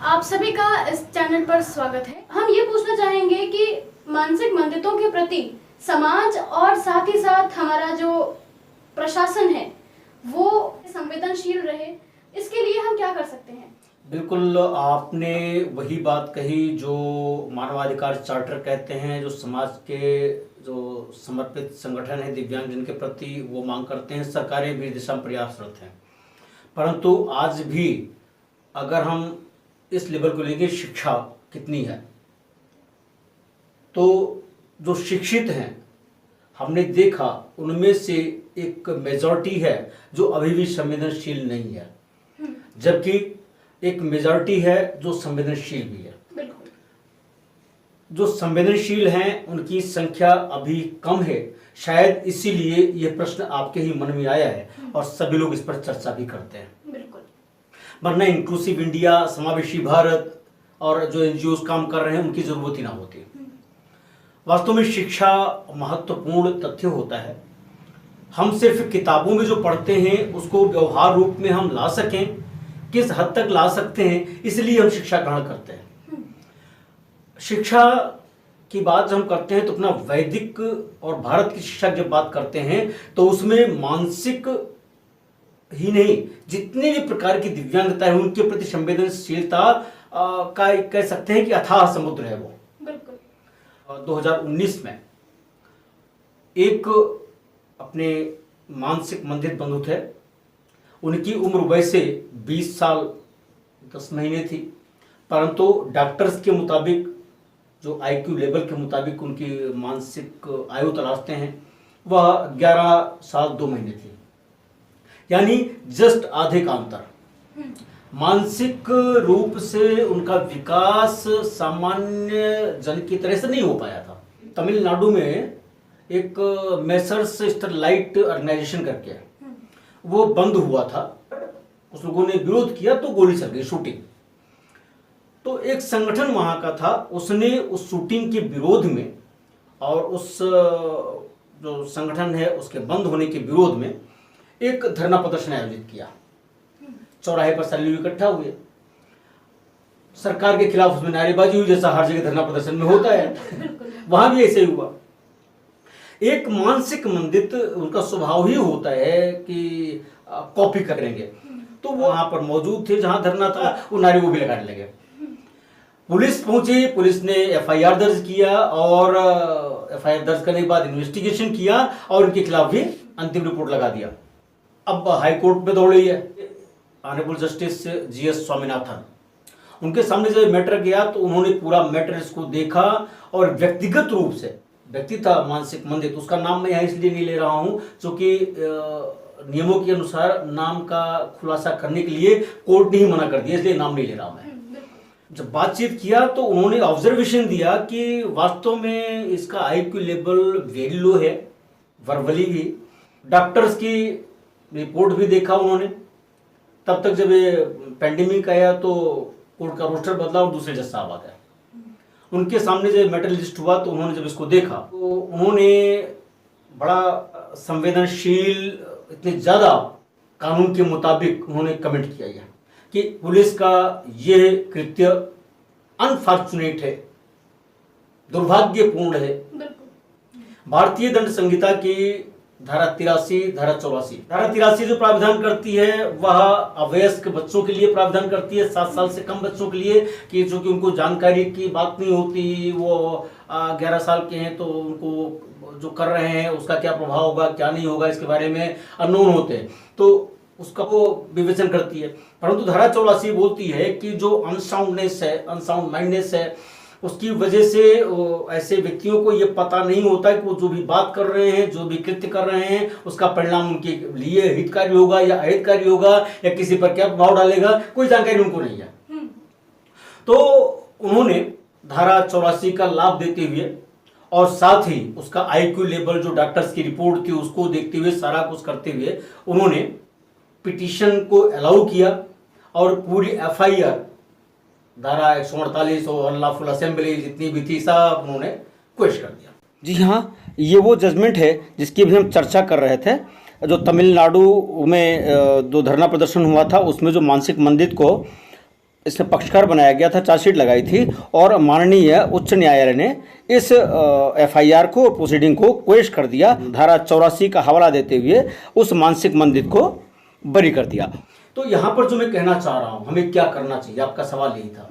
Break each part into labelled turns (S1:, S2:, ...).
S1: आप सभी का इस चैनल पर स्वागत है। हम ये पूछना चाहेंगे कि मानसिक मंदितों के प्रति समाज और साथ ही साथ हमारा जो प्रशासन है वो संवेदनशील रहे, इसके लिए हम क्या कर सकते हैं?
S2: बिल्कुल, आपने वही बात कही जो मानवाधिकार चार्टर कहते हैं, जो समाज के जो समर्पित संगठन है दिव्यांगजन के प्रति वो मांग करते हैं। सरकारें भी दिशा में प्रयासरत हैं, परंतु आज भी अगर हम इस लेवल को लेंगे शिक्षा कितनी है, तो जो शिक्षित हैं हमने देखा उनमें से एक मेजॉरिटी है जो अभी भी संवेदनशील नहीं है, जबकि एक मेजॉरिटी है जो संवेदनशील भी है। जो संवेदनशील हैं उनकी संख्या अभी कम है, शायद इसीलिए ये प्रश्न आपके ही मन में आया है और सभी लोग इस पर चर्चा भी करते हैं। वरना इंक्लूसिव इंडिया, समावेशी भारत और जो एनजीओ काम कर रहे हैं उनकी जरूरत ही ना होती। वास्तव में शिक्षा महत्वपूर्ण तथ्य होता है। हम सिर्फ किताबों में जो पढ़ते हैं उसको व्यवहार रूप में हम ला सकें, किस हद तक ला सकते हैं, इसलिए हम शिक्षा ग्रहण करते हैं। शिक्षा की बात जब हम करते हैं तो अपना वैदिक और भारत की शिक्षा जब बात करते हैं तो उसमें मानसिक ही नहीं, जितने भी प्रकार की दिव्यांगता है उनके प्रति संवेदनशीलता का कह सकते हैं कि अथाह समुद्र है वो। 2019 में एक अपने मानसिक मंदित बंधु थे, उनकी उम्र वैसे 20 साल 10 महीने थी, परंतु डॉक्टर्स के मुताबिक जो आईक्यू लेवल के मुताबिक उनकी मानसिक आयु तलाशते हैं वह 11 साल 2 महीने थी, यानी जस्ट आधे का अंतर। मानसिक रूप से उनका विकास सामान्य जन की तरह से नहीं हो पाया था। तमिलनाडु में एक मेसर्स स्टरलाइट ऑर्गेनाइजेशन करके वो बंद हुआ था, उस लोगों ने विरोध किया तो गोली चल गई, शूटिंग। तो एक संगठन वहां का था, उसने उस शूटिंग के विरोध में और उस जो संगठन है उसके बंद होने के विरोध में एक धरना प्रदर्शन आयोजित किया। चौराहे पर सैलानी इकट्ठा हुए, सरकार के खिलाफ उसमें नारेबाजी हुई, जैसा हर जगह धरना प्रदर्शन में होता है, वहां भी ऐसे ही हुआ। एक मानसिक मंदित उनका स्वभाव ही होता है कि कॉपी करेंगे, तो वो वहां पर मौजूद थे जहां धरना था, वो नारे वो भी लगाने लगे। पुलिस पहुंची, पुलिस ने एफआईआर दर्ज किया और एफआईआर दर्ज करने के बाद इन्वेस्टिगेशन किया और उनके खिलाफ भी अंतिम रिपोर्ट लगा दिया। अब हाई कोर्ट में दौड़ रही है ऑनरेबल जस्टिस जीएस स्वामीनाथन, उनके सामने जब मैटर गया तो उन्होंने पूरा मैटर इसको देखा और व्यक्तिगत रूप से, व्यक्ति था मानसिक मंदित, उसका नाम मैं यहाँ इसलिए नहीं ले रहा हूँ क्योंकि नियमों के अनुसार नाम का खुलासा करने के लिए कोर्ट ने ही मना कर दिया, इसलिए नाम नहीं ले रहा मैं। जब बातचीत किया तो उन्होंने ऑब्जर्वेशन दिया कि वास्तव में इसका आईक्यू लेवल वेरी लो है, वर्बली भी। डॉक्टर्स की रिपोर्ट भी देखा उन्होंने। तब तक जब ये पैंडेमिक आया तो कोर्ट का रोस्टर बदला और दूसरे जज साहब आ गए। उनके सामने जब मैटर लिस्ट हुआ तो उन्होंने जब इसको देखा तो उन्होंने बड़ा संवेदनशील, इतने ज़्यादा कानून के मुताबिक उन्होंने कमेंट किया है कि पुलिस का ये कृत्य अनफॉर्चुनेट है, दुर्भाग्यपूर्ण है। भारतीय दंड संहिता की धारा 83, धारा 84, धारा 83 जो प्रावधान करती है वह अवयस्क बच्चों के लिए प्रावधान करती है, 7 साल से कम बच्चों के लिए, कि जो कि उनको जानकारी की बात नहीं होती, वो 11 साल के हैं तो उनको जो कर रहे हैं उसका क्या प्रभाव होगा क्या नहीं होगा इसके बारे में अननोन होते हैं, तो उसका वो विवेचन करती है। परंतु धारा 84 बोलती है कि जो अनसाउंडनेस है, अनसाउंड माइंडनेस है, उसकी वजह से ऐसे व्यक्तियों को ये पता नहीं होता है कि वो जो भी बात कर रहे हैं, जो भी कृत्य कर रहे हैं, उसका परिणाम उनके लिए हितकारी होगा या अहितकारी होगा या किसी पर क्या प्रभाव डालेगा, कोई जानकारी उनको नहीं है। तो उन्होंने धारा 84 का लाभ देते हुए और साथ ही उसका आईक्यू लेवल जो डॉक्टर्स की रिपोर्ट थी उसको देखते हुए, सारा कुछ करते हुए उन्होंने पिटीशन को अलाउ किया और पूरी एफआईआर धारा 148 और अनलॉफुल असेंबली जितनी भी थी सब उन्होंने क्वेश कर दिया। जी हाँ, ये वो जजमेंट है जिसकी भी हम चर्चा कर रहे थे। जो तमिलनाडु में जो धरना प्रदर्शन हुआ था उसमें जो मानसिक मंदित को इसमें पक्षकार बनाया गया था, चार्जशीट लगाई थी और माननीय उच्च न्यायालय ने इस एफआईआर को, प्रोसीडिंग को क्वेश कर दिया। धारा 84 का हवाला देते हुए उस मानसिक मंदित को बरी कर दिया। तो यहाँ पर जो मैं कहना चाह रहा हूँ, हमें क्या करना चाहिए, आपका सवाल यही था।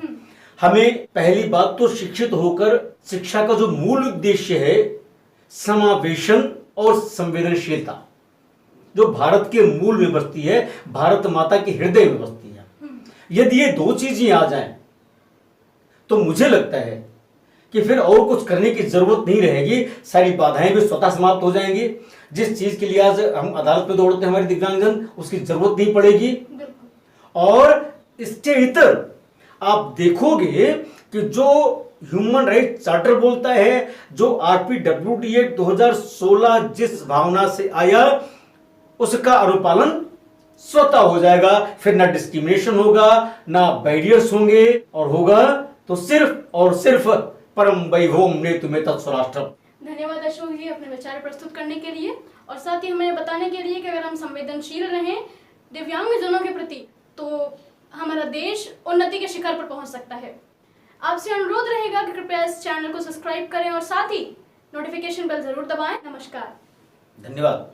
S2: हमें पहली बात तो शिक्षित होकर शिक्षा का जो मूल उद्देश्य है, समावेशन और संवेदनशीलता, जो भारत के मूल में बसती है, भारत माता के हृदय में बसती है, यदि ये दो चीजें आ जाएं तो मुझे लगता है कि फिर और कुछ करने की जरूरत नहीं रहेगी। सारी बाधाएं भी स्वतः समाप्त हो जाएंगी। जिस चीज के लिए आज हम अदालत में दौड़ते हैं हमारे दिव्यांगजन, उसकी जरूरत नहीं पड़ेगी। और इसके इतर आप देखोगे कि जो ह्यूमन राइट चार्टर बोलता है, जो आरपीडब्ल्यूडी एक्ट 2016 जिस भावना से आया, उसका अनुपालन स्वतः हो जाएगा। फिर ना डिस्क्रिमिनेशन होगा, ना बैरियर्स होंगे, और होगा तो सिर्फ और सिर्फ परम वैभवम नेतुमे तत्स्वराष्ट्रम।
S1: धन्यवाद अशोक जी अपने विचार प्रस्तुत करने के लिए और साथ ही हमें बताने के लिए कि अगर हम संवेदनशील रहें दिव्यांगजनों के प्रति तो हमारा देश उन्नति के शिखर पर पहुंच सकता है। आपसे अनुरोध रहेगा कि कृपया इस चैनल को सब्सक्राइब करें और साथ ही नोटिफिकेशन बेल जरूर दबाएं। नमस्कार,
S2: धन्यवाद।